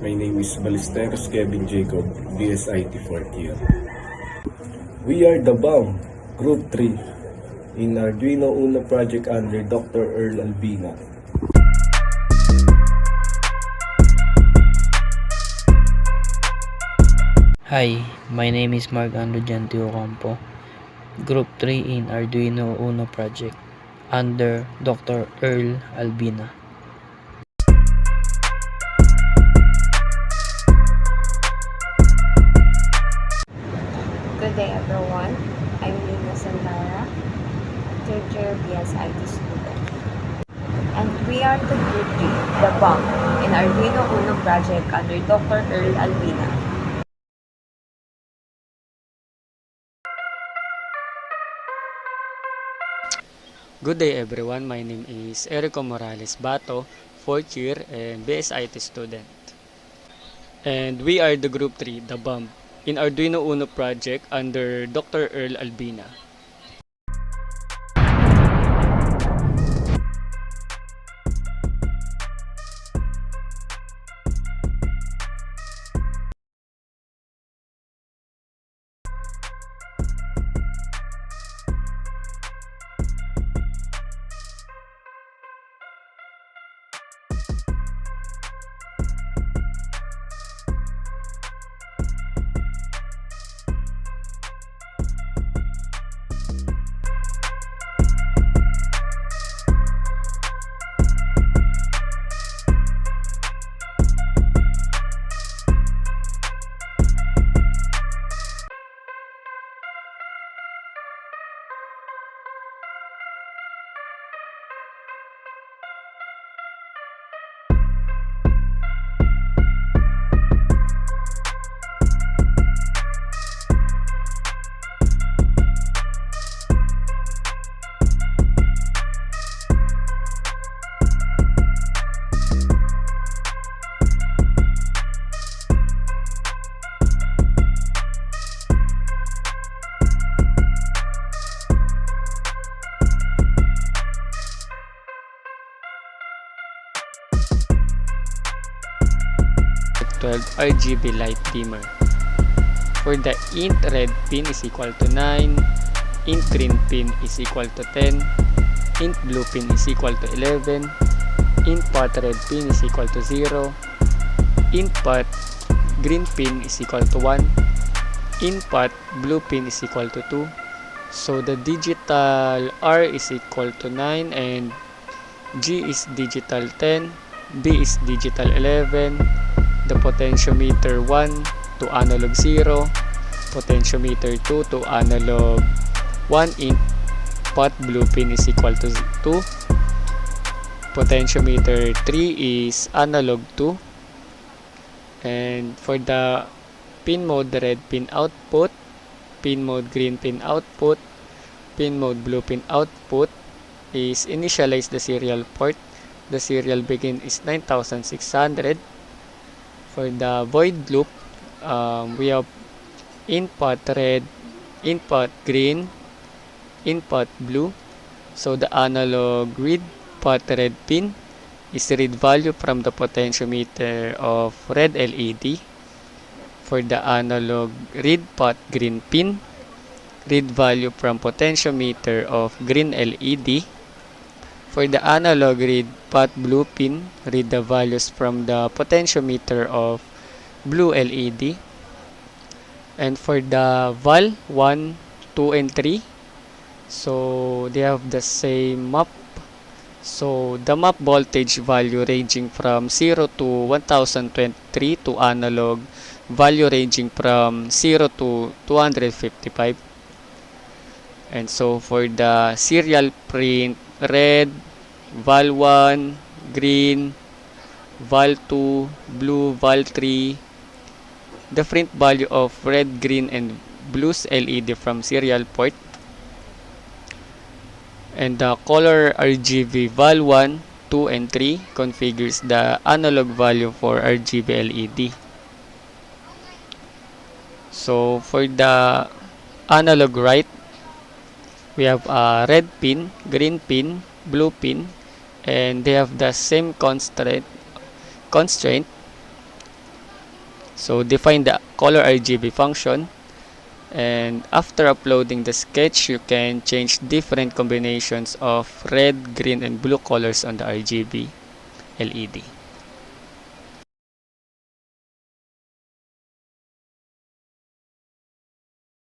My name is Ballesteros Kevin Jacob, BSIT 4th year. We are the BAM, Group 3, in Arduino Uno project under Dr. Earl Albina. Hi, my name is Mark Andrew Gentio Ocampo, Group 3 in Arduino Uno project under Dr. Earl Albina. Good day everyone, I'm Lina Sandara, third year BSIT student. And we are the Group 3, the BAM, in Arduino Uno project under Dr. Earl Albina. Good day everyone, my name is Erico Morales Bato, 4th year and BSIT student. And we are the Group 3, the BAM, in Arduino Uno project under Dr. Earl Albina. RGB light dimmer. For the int red pin is equal to 9, int green pin is equal to 10, int blue pin is equal to 11, int pot red pin is equal to 0, int pot green pin is equal to 1, int pot blue pin is equal to 2. So the digital R is equal to 9 and G is digital 10, B is digital 11, the potentiometer 1 to analog 0, potentiometer 2 to analog 1, int pot blue pin is equal to 2, potentiometer 3 is analog 2, and for the pin mode red pin output, pin mode green pin output, pin mode blue pin output is initialize the serial port. The serial begin is 9600. For the void loop, we have input red, input green, input blue. So the analog read pot red pin is read value from the potentiometer of red LED. For the analog read pot green pin, read value from potentiometer of green LED. For the analog read pot blue pin, read the values from the potentiometer of blue LED. And for the val 1, 2, and 3, so they have the same map. So the map voltage value ranging from 0 to 1023 to analog value ranging from 0 to 255. And so for the serial print red, val 1, green, val 2, blue, val 3, the print value of red, green, and blue's LED from serial port, and the color RGB val 1, 2, and 3 configures the analog value for RGB LED. So for the analog write, we have a red pin, green pin, blue pin, and they have the same constraint constraint. So define the color RGB function, and after uploading the sketch, you can change different combinations of red, green, and blue colors on the RGB LED.